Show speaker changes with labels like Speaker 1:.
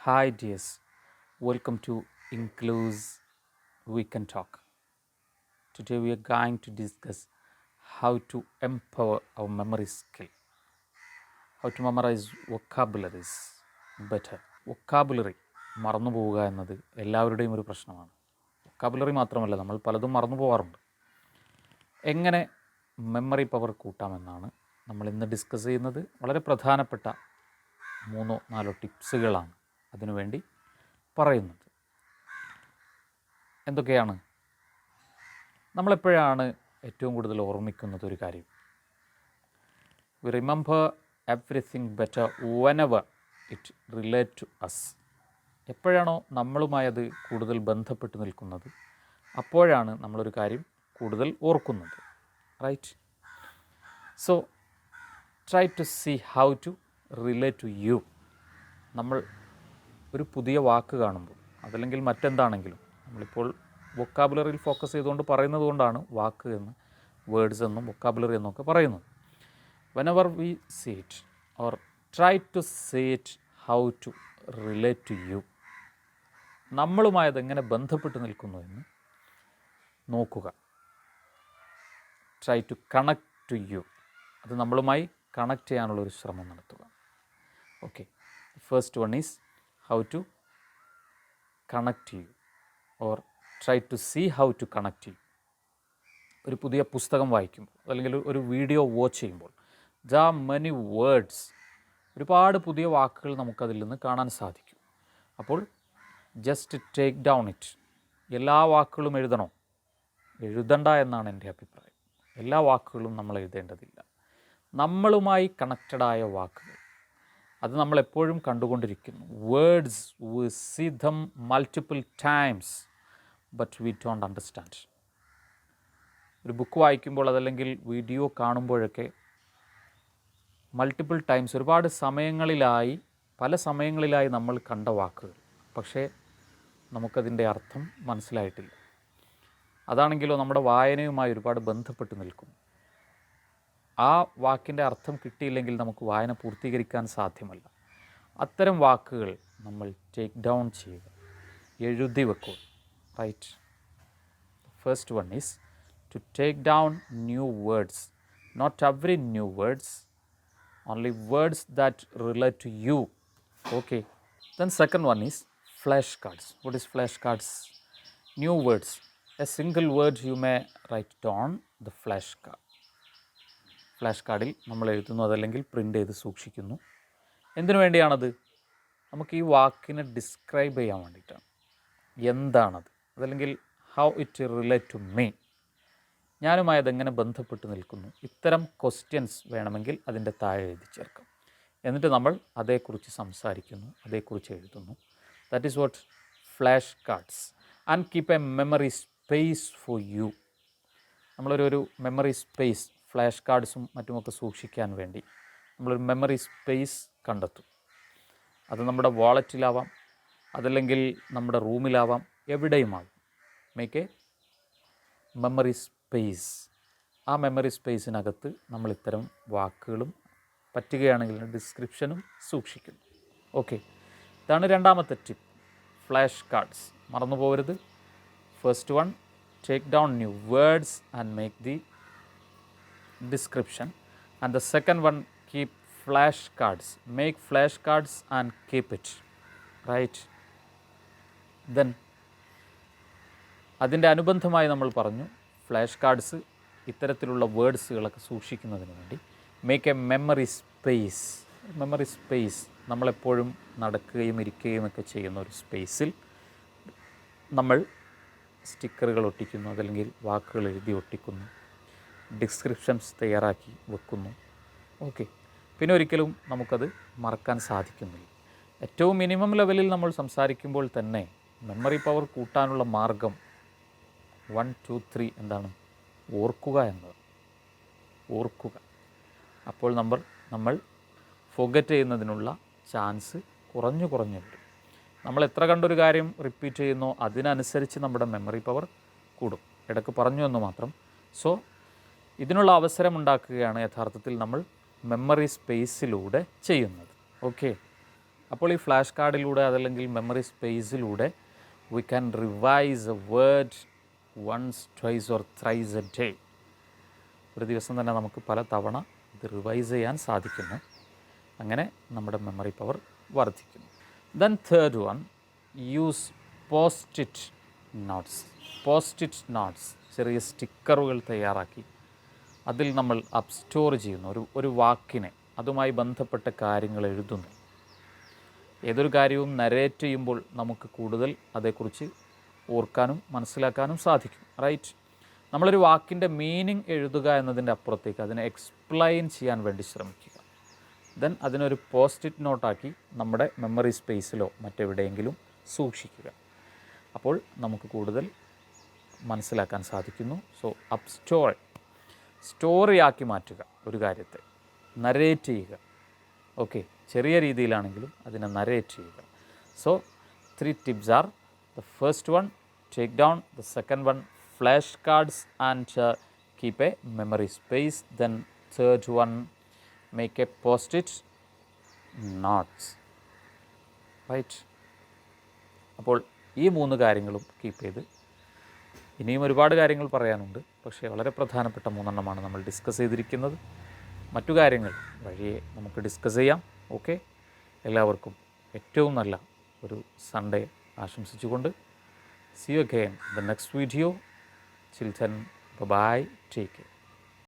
Speaker 1: Hi dears, welcome to Englu's We Can Talk. Today we are going to discuss how to empower our memory skill, how to memorize vocabularies better. Vocabulary മറന്നു പോവുക എന്നത് എല്ലാവരുടെയും ഒരു പ്രശ്നമാണ്. Vocabulary മാത്രമല്ല, നമ്മൾ പലതും മറന്നു പോകാറുണ്ട്. എങ്ങനെ മെമ്മറി പവർ കൂട്ടാമെന്നാണ് നമ്മൾ ഇന്ന് ഡിസ്കസ് ചെയ്യുന്നത്. വളരെ പ്രധാനപ്പെട്ട 3-4 ടിപ്സുകളാണ് അതിനുവേണ്ടി പറയുന്നത്. എന്തൊക്കെയാണ്? നമ്മളെപ്പോഴാണ് ഏറ്റവും കൂടുതൽ ഓർമ്മിക്കുന്നത് ഒരു കാര്യം? We remember everything better whenever it relate to us. എപ്പോഴാണോ നമ്മളുമായി അത് കൂടുതൽ ബന്ധപ്പെട്ട് നിൽക്കുന്നത്, അപ്പോഴാണ് നമ്മളൊരു കാര്യം കൂടുതൽ ഓർക്കുന്നത്. Right? So try to see how to relate to you. നമ്മൾ ഒരു പുതിയ വാക്ക് കാണുമ്പോൾ, അതല്ലെങ്കിൽ മറ്റെന്താണെങ്കിലും, നമ്മളിപ്പോൾ വൊക്കാബുലറിയിൽ ഫോക്കസ് ചെയ്തുകൊണ്ട് പറയുന്നത് കൊണ്ടാണ് വാക്ക് എന്ന്, വേർഡ്സ് എന്നും വൊക്കാബുലറി എന്നൊക്കെ പറയുന്നത്. Whenever we see it or try to see it how to relate to you. നമ്മളുമായത് എങ്ങനെ ബന്ധപ്പെട്ട് നിൽക്കുന്നു എന്ന് നോക്കുക. Try to connect to you. അത് നമ്മളുമായി കണക്ട് ചെയ്യാനുള്ളൊരു ശ്രമം നടത്തുക. Okay, first one is how to connect you or try to see how to connect you. ഒരു പുതിയ പുസ്തകം വായിക്കുമ്പോൾ, അല്ലെങ്കിൽ ഒരു വീഡിയോ വാച്ച് ചെയ്യുമ്പോൾ, there are many words, ഒരുപാട് പുതിയ വാക്കുകൾ നമുക്കതിൽ നിന്ന് കാണാൻ സാധിക്കും. അപ്പോൾ ജസ്റ്റ് ടേക്ക് ഡൗൺ ഇറ്റ്. എല്ലാ വാക്കുകളും എഴുതണോ? എഴുതണ്ട എന്നാണ് എൻ്റെ അഭിപ്രായം. എല്ലാ വാക്കുകളും നമ്മൾ എഴുതേണ്ടതില്ല. നമ്മളുമായി കണക്റ്റഡായ വാക്കുകൾ, അത് നമ്മളെപ്പോഴും കണ്ടുകൊണ്ടിരിക്കുന്നു. Words we see them multiple times but we don't understand. ഒരു ബുക്ക് വായിക്കുമ്പോൾ, അതല്ലെങ്കിൽ വീഡിയോ കാണുമ്പോഴൊക്കെ മൾട്ടിപ്പിൾ ടൈംസ്, ഒരുപാട് സമയങ്ങളിലായി, പല സമയങ്ങളിലായി നമ്മൾ കണ്ട വാക്കുകൾ, പക്ഷേ നമുക്കതിൻ്റെ അർത്ഥം മനസ്സിലായിട്ടില്ല. അതാണെങ്കിലോ നമ്മുടെ വായനയുമായി ഒരുപാട് ബന്ധപ്പെട്ട് നിൽക്കും. ആ വാക്കിൻ്റെ അർത്ഥം കിട്ടിയില്ലെങ്കിൽ നമുക്ക് വായന പൂർത്തീകരിക്കാൻ സാധ്യമല്ല. അത്തരം വാക്കുകൾ നമ്മൾ ടേക്ക് ഡൗൺ ചെയ്യുക, എഴുതി വെക്കുക. Right? First one is to take down new words. Not every new words, only words that relate to you. Okay. Then second one is flash cards. What is flash cards? New words. A single word you may write down the flash card. Flash കാർഡിൽ നമ്മൾ എഴുതുന്നു, അതല്ലെങ്കിൽ print ചെയ്ത് സൂക്ഷിക്കുന്നു. എന്തിനു വേണ്ടിയാണത്? നമുക്ക് ഈ വാക്കിനെ ഡിസ്ക്രൈബ് ചെയ്യാൻ വേണ്ടിയിട്ടാണ്. എന്താണത്, അതല്ലെങ്കിൽ how it relate to me, ഞാനുമായി അതെങ്ങനെ ബന്ധപ്പെട്ട് നിൽക്കുന്നു. ഇത്തരം ക്വസ്റ്റ്യൻസ് വേണമെങ്കിൽ അതിൻ്റെ താഴെ എഴുതി ചേർക്കാം. എന്നിട്ട് നമ്മൾ അതേക്കുറിച്ച് സംസാരിക്കുന്നു, അതേക്കുറിച്ച് എഴുതുന്നു. That is what flash cards. And keep A memory space for you. നമ്മളൊരു മെമ്മറി സ്പേസ്, ഫ്ലാഷ് കാർഡ്സും മറ്റുമൊക്കെ സൂക്ഷിക്കാൻ വേണ്ടി നമ്മളൊരു മെമ്മറി സ്പേസ് കണ്ടെത്തും. അത് നമ്മുടെ വാളറ്റിലാവാം, അതല്ലെങ്കിൽ നമ്മുടെ റൂമിലാവാം, എവിടെയുമാകും. Make a memory space. ആ മെമ്മറി സ്പേസിനകത്ത് നമ്മൾ ഇത്തരം വാക്കുകളും പറ്റുകയാണെങ്കിൽ ഡിസ്ക്രിപ്ഷനും സൂക്ഷിക്കുന്നു. ഓക്കെ, ഇതാണ് രണ്ടാമത്തെ ടിപ്പ്. ഫ്ലാഷ് കാർഡ്സ് മറന്നു പോകരുത്. First one, take down new words and make the description, and the second one, keep flashcards. Make flashcards and keep it. Right? Then അതിൻ്റെ അനുബന്ധമായി നമ്മൾ പറഞ്ഞു, ഫ്ലാഷ് കാർഡ്സ് ഇത്തരത്തിലുള്ള വേർഡ്സുകളൊക്കെ സൂക്ഷിക്കുന്നതിന് വേണ്ടി make a memory space. Memory space നമ്മളെപ്പോഴും നടക്കുകയും ഇരിക്കുകയും ഒക്കെ ചെയ്യുന്ന ഒരു സ്പേസിൽ നമ്മൾ സ്റ്റിക്കറുകൾ ഒട്ടിക്കുന്നു, അതല്ലെങ്കിൽ വാക്കുകൾ എഴുതി ഒട്ടിക്കുന്നു, ഡിസ്ക്രിപ്ഷൻസ് തയ്യാറാക്കി വെക്കുന്നു. ഓക്കെ, പിന്നെ ഒരിക്കലും നമുക്കത് മറക്കാൻ സാധിക്കുന്നില്ല. ഏറ്റവും മിനിമം ലെവലിൽ നമ്മൾ സംസാരിക്കുമ്പോൾ തന്നെ മെമ്മറി പവർ കൂട്ടാനുള്ള മാർഗം 1, 2, 3 എന്താണ്? ഓർക്കുക എന്നത്. ഓർക്കുക. അപ്പോൾ നമ്മൾ ഫൊഗറ്റ് ചെയ്യുന്നതിനുള്ള ചാൻസ് കുറഞ്ഞു വരും. നമ്മൾ എത്ര കണ്ടൊരു കാര്യം റിപ്പീറ്റ് ചെയ്യുന്നോ അതിനനുസരിച്ച് നമ്മുടെ മെമ്മറി പവർ കൂടും. ഇടയ്ക്ക് പറഞ്ഞു എന്ന് മാത്രം. സോ ഇതിനുള്ള അവസരമുണ്ടാക്കുകയാണ് യഥാർത്ഥത്തിൽ നമ്മൾ മെമ്മറി സ്പേസിലൂടെ ചെയ്യുന്നത്. ഓക്കെ, അപ്പോൾ ഈ ഫ്ലാഷ് കാർഡിലൂടെ അതല്ലെങ്കിൽ മെമ്മറി സ്പേസിലൂടെ we can revise a word once twice or thrice a day. ഒരു ദിവസം തന്നെ നമുക്ക് പല തവണ ഇത് റിവൈസ് ചെയ്യാൻ സാധിക്കുന്നു. അങ്ങനെ നമ്മുടെ മെമ്മറി പവർ വർദ്ധിക്കുന്നു. Then third one, use post-it notes. Post-it notes ചെറിയ സ്റ്റിക്കറുകൾ തയ്യാറാക്കി അതിൽ നമ്മൾ അപ്സ്റ്റോർ ചെയ്യുന്നു. ഒരു വാക്കിനെ, അതുമായി ബന്ധപ്പെട്ട കാര്യങ്ങൾ എഴുതുന്നു. ഏതൊരു കാര്യവും നരേറ്റ് ചെയ്യുമ്പോൾ നമുക്ക് കൂടുതൽ അതേക്കുറിച്ച് ഓർക്കാനും മനസ്സിലാക്കാനും സാധിക്കും. റൈറ്റ്? നമ്മളൊരു വാക്കിൻ്റെ മീനിങ് എഴുതുക എന്നതിൻ്റെ അപ്പുറത്തേക്ക് അതിനെ എക്സ്പ്ലെയിൻ ചെയ്യാൻ വേണ്ടി ശ്രമിക്കുക. ദെൻ അതിനൊരു പോസ്റ്റ്-ഇറ്റ് നോട്ടാക്കി നമ്മുടെ മെമ്മറി സ്പേസിലോ മറ്റെവിടെയെങ്കിലും സൂക്ഷിക്കുക. അപ്പോൾ നമുക്ക് കൂടുതൽ മനസ്സിലാക്കാൻ സാധിക്കുന്നു. സോ സ്റ്റോറിയാക്കി മാറ്റുക ഒരു കാര്യത്തെ, നരേറ്റ് ചെയ്യുക. ഓക്കെ, ചെറിയ രീതിയിലാണെങ്കിലും അതിനെ നരേറ്റ് ചെയ്യുക. So 3 tips are: the first one, take down; the second one, flashcards and keep a memory space; then third one, make a post-it notes. Right? അപ്പോൾ ഈ 3 കാര്യങ്ങളും കീപ്പ് ചെയ്ത്, ഇനിയും ഒരുപാട് കാര്യങ്ങൾ പറയാനുണ്ട്, പക്ഷേ വളരെ പ്രധാനപ്പെട്ട 3 നമ്മൾ ഡിസ്കസ് ചെയ്തിരിക്കുന്നത്. മറ്റു കാര്യങ്ങൾ വഴിയെ നമുക്ക് ഡിസ്കസ് ചെയ്യാം. ഓക്കെ, എല്ലാവർക്കും ഏറ്റവും നല്ല ഒരു സൺഡേ ആശംസിച്ചുകൊണ്ട് see you again in the next video. Till then, bye bye, take care.